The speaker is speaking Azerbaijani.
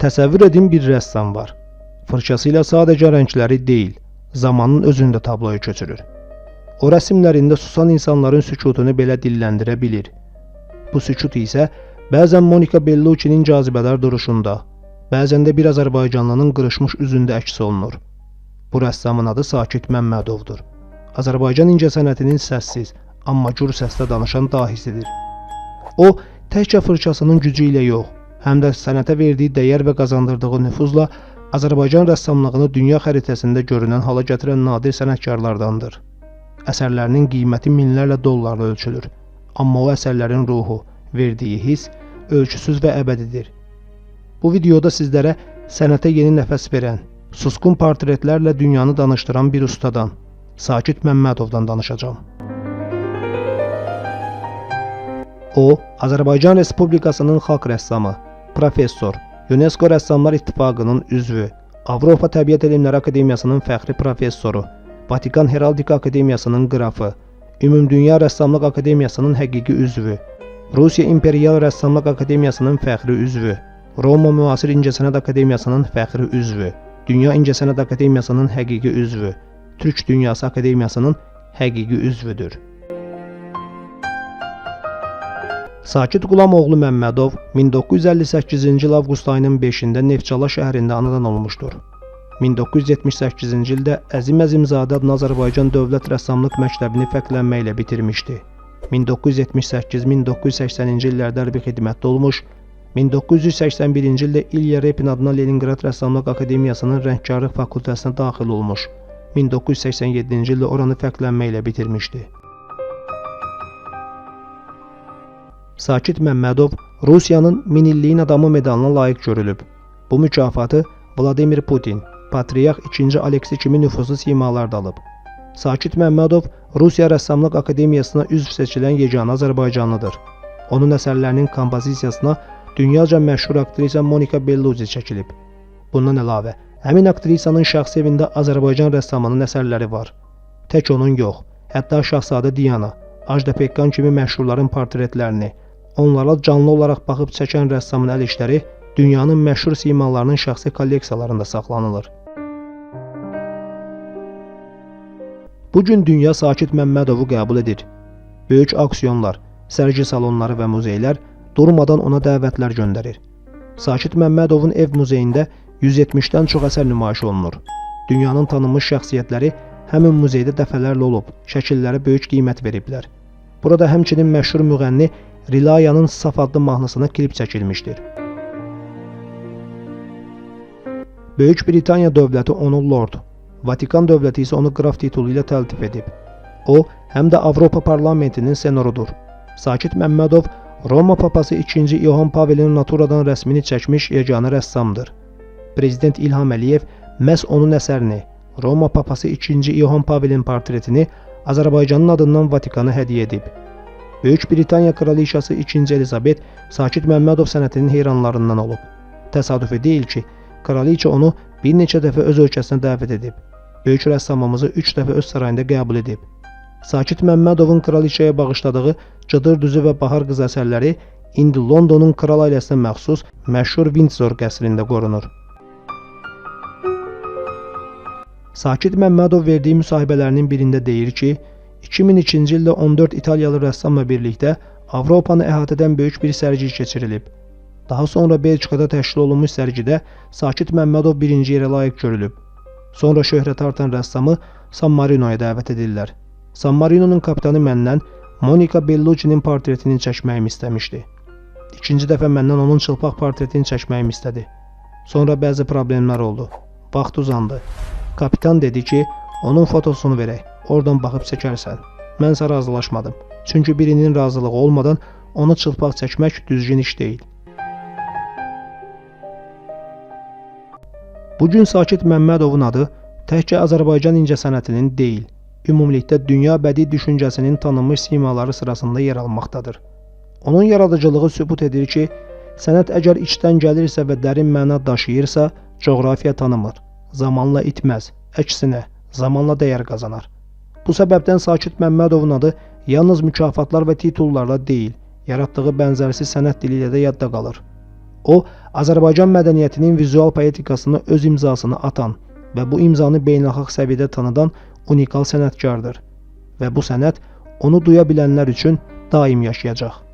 Təsəvvür edin, bir rəssam var. Fırçasıyla sadəcə rəngləri deyil, zamanın özünü də tabloya köçürür. O rəsmlərində susan insanların sükutunu belə dilləndirə bilir. Bu sükut isə bəzən Monika Bellucci'nin cazibədar duruşunda, bəzən də bir Azərbaycanlının qırışmış üzündə əks olunur. Bu rəssamın adı Sakit Məmmədovdur. Azərbaycan incəsənətinin səssiz, amma gür səslə danışan dahisidir. O, təkcə fırçasının gücü ilə yox, həm də sənətə verdiyi dəyər və qazandırdığı nüfuzla Azərbaycan rəssamlığını dünya xəritəsində görünən hala gətirən nadir sənətkarlardandır. Əsərlərinin qiyməti minlərlə dollarla ölçülür. Amma o əsərlərin ruhu, verdiyi his ölçüsüz və əbədidir. Bu videoda sizlərə sənətə yeni nəfəs verən, susqun portretlərlə dünyanı danışdıran bir ustadan, Sakit Məmmədovdan danışacağım. O, Azərbaycan Respublikasının xalq rəssamı, professor, UNESCO Rəssamlar İttifaqının üzvü, Avropa Təbiət Elmləri Akademiyasının fəxri professoru, Vatikan Heraldika Akademiyasının qrafı, Ümumdünya Rəssamlıq Akademiyasının həqiqi üzvü, Rusiya İmperial Rəssamlıq Akademiyasının fəxri üzvü, Roma Müasir İncəsənət Akademiyasının fəxri üzvü, Dünya İncəsənət Akademiyasının həqiqi üzvü, Türk Dünyası Akademiyasının həqiqi üzvüdür. Sakit Qulamoğlu Məmmədov 1958-ci il avqust ayının 5-də Neftçala şəhərində anadan olmuşdur. 1978-ci ildə Əzim Əzimzadə adına Azərbaycan Dövlət Rəssamlıq Məktəbini fərqlənməklə bitirmişdi. 1978-1980-ci illərdə hərbi xidmətdə olmuş, 1981-ci ildə İlya Repin adına Leningrad Rəssamlıq Akademiyasının Rəngkarlıq fakültəsinə daxil olmuş, 1987-ci ildə oranı fərqlənməklə bitirmişdi. Sakit Məmmədov Rusiyanın Minilliyin Adamı medalına layiq görülüb. Bu mükafatı Vladimir Putin, Patriarx II. Aleksi kimi nüfuzlu simalar da alıb. Sakit Məmmədov Rusiya Rəssamlıq Akademiyasına üzv seçilən yeganə Azərbaycanlıdır. Onun əsərlərinin kompozisiyasına dünyaca məşhur aktrisa Monika Bellucci çəkilib. Bundan əlavə, həmin aktrisanın şəxsi evində Azərbaycan rəssamının əsərləri var. Tək onun yox, hətta Şahzadə Diana, Ajda Pekkan kimi məşhurların portretlərini, onlara canlı olaraq baxıb çəkən rəssamın əl işləri dünyanın məşhur simalarının şəxsi kolleksiyalarında saxlanılır. Bugün dünya Sakit Məmmədovu qəbul edir. Böyük aksiyonlar, sərgi salonları və muzeylər durmadan ona dəvətlər göndərir. Sakit Məmmədovun ev muzeyində 170-dən çox əsər nümayiş olunur. Dünyanın tanınmış şəxsiyyətləri həmin muzeydə dəfələrlə olub, şəkillərə böyük qiymət veriblər. Burada həmçinin məşhur müğənni Rilayanın Saf adlı mahnısına klip çəkilmişdir. Böyük Britaniya dövləti onu Lord, Vatikan dövləti isə onu qraf titulu ilə təltif edib. O, həm də Avropa Parlamentinin senorudur. Sakit Məmmədov Roma papası II. İohan Pavelin naturadan rəsmini çəkmiş yeganə rəssamdır. Prezident İlham Əliyev məhz onun əsərini, Roma papası II. İohan Pavelin portretini Azərbaycanın adından Vatikana hədiyyə edib. Böyük Britaniya kraliçası II. Elizabet Sakit Məmmədov sənətinin heyranlarından olub. Təsadüfi deyil ki, kraliçə onu bir neçə dəfə öz ölkəsinə dəvət edib. Böyük rəssamımızı 3 dəfə öz sarayında qəbul edib. Sakit Məmmədovun kraliçəyə bağışladığı Cıdır Düzü və Bahar Qızı əsərləri indi Londonun kral ailəsinə məxsus məşhur Windsor qəsrində qorunur. Sakit Məmmədov verdiyi müsahibələrinin birində deyir ki, 2002-ci ildə 14 İtaliyalı rəssamla birlikdə Avropanı əhatə edən böyük bir sərgi keçirilib. Daha sonra Belçikada təşkil olunmuş sərgidə Sakit Məmmədov birinci yerə layiq görülüb. Sonra şöhrət artan rəssamı San Marino'ya dəvət edirlər. San Marino'nun kapitanı məndən Monika Bellucci'nin portretini çəkməyimi istəmişdi. İkinci dəfə məndən onun çılpaq portretini çəkməyimi istədi. Sonra bəzi problemlər oldu. Vaxt uzandı. Kapitan dedi ki, onun fotosunu verək, oradan baxıb çəkərsən. Mənsə razılaşmadım. Çünki birinin razılığı olmadan onu çılpaq çəkmək düzgün iş deyil. Bugün Sakit Məmmədovun adı təkcə Azərbaycan incəsənətinin deyil, ümumilikdə dünya bədii düşüncəsinin tanınmış simaları sırasında yer almaqdadır. Onun yaradıcılığı sübut edir ki, sənət əgər içdən gəlirsə və dərin məna daşıyırsa, coğrafiya tanımır, zamanla itməz, əksinə, zamanla dəyər qazanar. Bu səbəbdən Sakit Məmmədovun adı yalnız mükafatlar və titullarla deyil, yaratdığı bənzərsiz sənət dili ilə də yadda qalır. O, Azərbaycan mədəniyyətinin vizual poetikasına öz imzasını atan və bu imzanı beynəlxalq səviyyədə tanıdan unikal sənətkardır və bu sənət onu duya bilənlər üçün daim yaşayacaq.